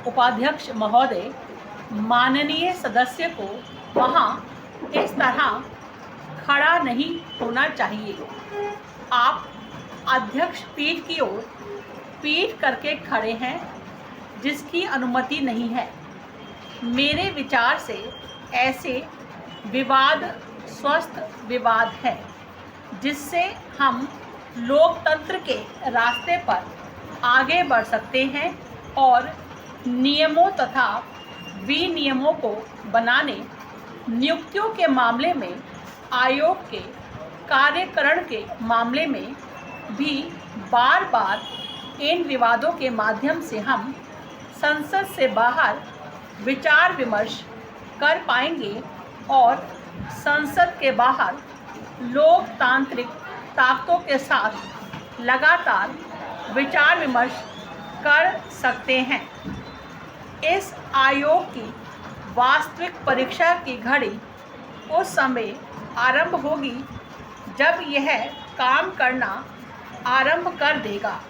उपाध्यक्ष महोदय, माननीय सदस्य को वहाँ इस तरह खड़ा नहीं होना चाहिए। आप अध्यक्ष पीठ की ओर पीठ करके खड़े हैं, जिसकी अनुमति नहीं है। मेरे विचार से ऐसे विवाद स्वस्थ विवाद है, जिससे हम लोकतंत्र के रास्ते पर आगे बढ़ सकते हैं और नियमों तथा विनियमों को बनाने, नियुक्तियों के मामले में, आयोग के कार्यकरण के मामले में भी बार बार इन विवादों के माध्यम से हम संसद से बाहर विचार विमर्श कर पाएंगे और संसद के बाहर लोकतांत्रिक ताकतों के साथ लगातार विचार विमर्श कर सकते हैं। इस आयोग की वास्तविक परीक्षा की घड़ी उस समय आरंभ होगी जब यह काम करना आरंभ कर देगा।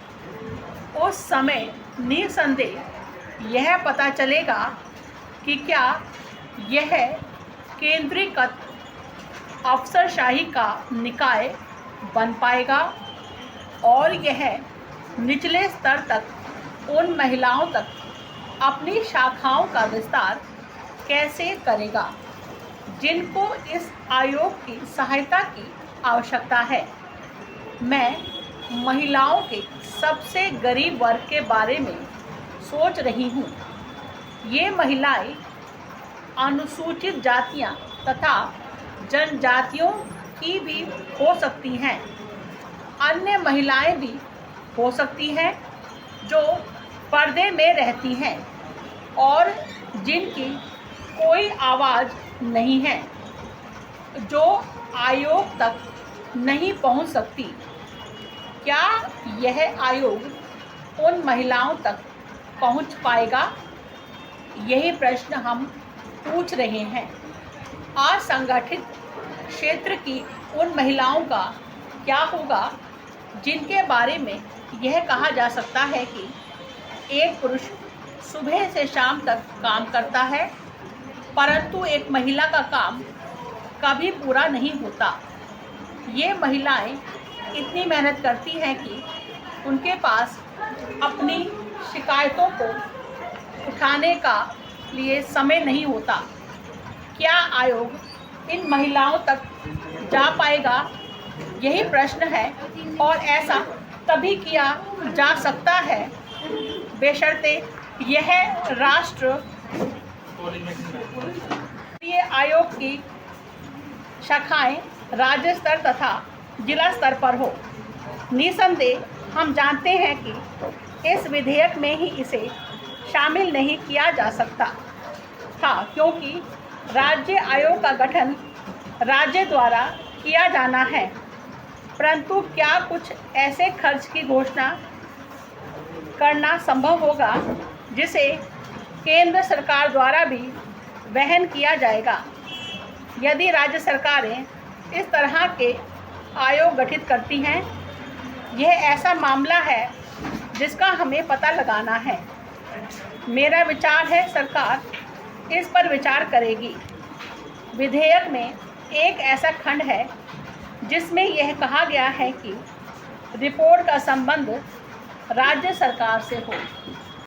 उस समय निसंदेह यह पता चलेगा कि क्या यह केंद्रीकृत अफसरशाही का निकाय बन पाएगा और यह निचले स्तर तक उन महिलाओं तक अपनी शाखाओं का विस्तार कैसे करेगा जिनको इस आयोग की सहायता की आवश्यकता है। मैं महिलाओं के सबसे गरीब वर्ग के बारे में सोच रही हूँ। ये महिलाएं अनुसूचित जातियाँ तथा जनजातियों की भी हो सकती हैं। अन्य महिलाएं भी हो सकती हैं जो पर्दे में रहती हैं और जिनकी कोई आवाज़ नहीं है, जो आयोग तक नहीं पहुंच सकती। क्या यह आयोग उन महिलाओं तक पहुंच पाएगा? यही प्रश्न हम पूछ रहे हैं। असंगठित क्षेत्र की उन महिलाओं का क्या होगा जिनके बारे में यह कहा जा सकता है कि एक पुरुष सुबह से शाम तक काम करता है, परंतु एक महिला का काम कभी पूरा नहीं होता। ये महिलाएं इतनी मेहनत करती हैं कि उनके पास अपनी शिकायतों को उठाने का लिए समय नहीं होता। क्या आयोग इन महिलाओं तक जा पाएगा? यही प्रश्न है और ऐसा तभी किया जा सकता है बशर्ते यह राष्ट्रीय आयोग की शाखाएं राज्य स्तर तथा जिला स्तर पर हो। निसंदेह हम जानते हैं कि इस विधेयक में ही इसे शामिल नहीं किया जा सकता था, क्योंकि राज्य आयोग का गठन राज्य द्वारा किया जाना है। परंतु क्या कुछ ऐसे खर्च की घोषणा करना संभव होगा जिसे केंद्र सरकार द्वारा भी वहन किया जाएगा? यदि राज्य सरकारें इस तरह के आयोग गठित करती हैं, यह ऐसा मामला है जिसका हमें पता लगाना है। मेरा विचार है सरकार इस पर विचार करेगी। विधेयक में एक ऐसा खंड है जिसमें यह कहा गया है कि रिपोर्ट का संबंध राज्य सरकार से हो।